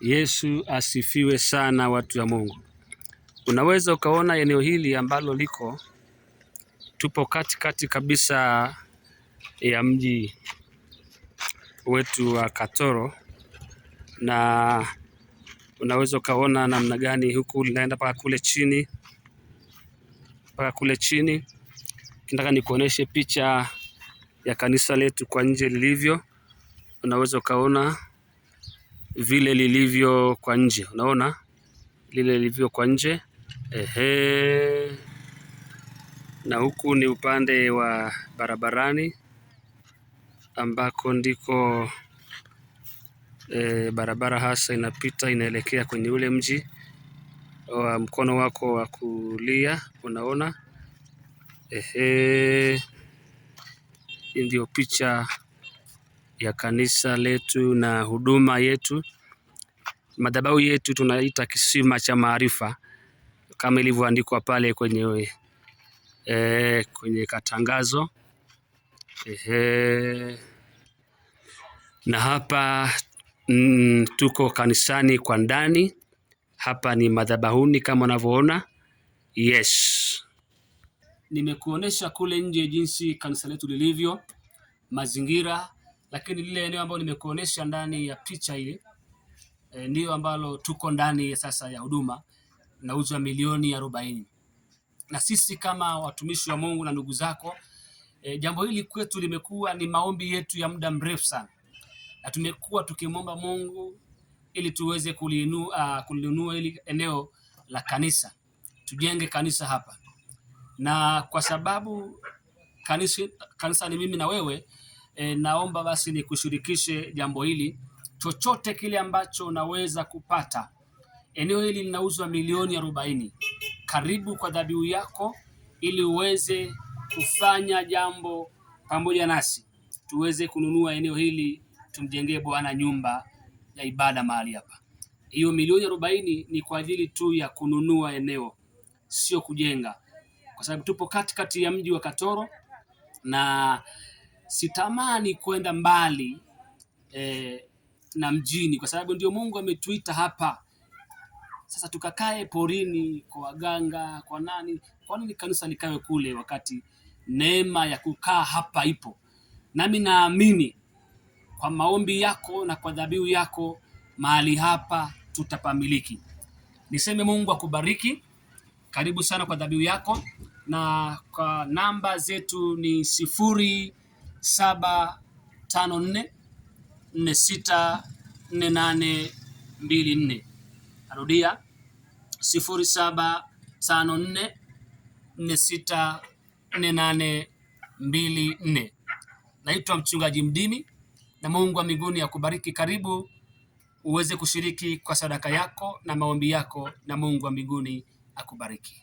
Yesu asifiwe sana, watu wa Mungu. Unaweza ukaona eneo hili ambalo tupo katikati kabisa ya mji wetu wa Katoro, na unaweza ukaona namna gani huku linaenda mpaka kule chini. Nataka nikuoneshe picha ya kanisa letu kwa nje lilivyo. Unaweza ukaona vile lilivyo kwa nje, unaona lile lilivyo kwa nje. Na huku ni upande wa barabarani ambako ndiko barabara hasa inapita inaelekea kwenye ule mji wa mkono wako wa kulia, unaona. Hii ndio picha ya kanisa letu na huduma yetu. Madhabahu yetu tunaita Kisima cha Maarifa, kama ilivyoandikwa pale kwenye katangazo. Na hapa tuko kanisani kwa ndani. Hapa ni madhabahuni kama unavyoona. Yes. Nimekuonesha kule nje jinsi kanisa letu lilivyo, mazingira, lakini lile eneo ambalo nimekuonesha ndani ya picha ile ndio ambalo tuko ndani sasa ya huduma, nauzwa milioni 40. Na sisi kama watumishi wa Mungu na ndugu zako, jambo hili kwetu limekuwa ni maombi yetu ya muda mrefu sana, na tumekuwa tukimwomba Mungu ili tuweze kulinunua hili eneo la kanisa, tujenge kanisa hapa. Na kwa sababu kanisa ni mimi na wewe, naomba basi nikushirikishe jambo hili. Chochote kile ambacho unaweza kupata, eneo hili linauzwa milioni 40. Karibu kwa dhabihu yako ili uweze kufanya jambo pamoja nasi, tuweze kununua eneo hili, tumjengee Bwana nyumba ya ibada mahali hapa. Hiyo milioni 40 ni kwa ajili tu ya kununua eneo, sio kujenga, kwa sababu tupo katikati ya mji wa Katoro na sitamani kwenda mbali na mjini, kwa sababu ndio Mungu ametuita hapa. Sasa tukakae porini kwa waganga, kwa nani? Kwa nini kanisa likawe kule wakati neema ya kukaa hapa ipo? Nami naamini kwa maombi yako na kwa dhabihu yako mahali hapa tutapamiliki. Niseme Mungu akubariki. Karibu sana kwa dhabihu yako, na kwa namba zetu ni 0754464824. Narudia 0754464824. Naitwa Mchungaji Mdimi, na Mungu wa mbinguni akubariki. Karibu uweze kushiriki kwa sadaka yako na maombi yako, na Mungu wa mbinguni akubariki.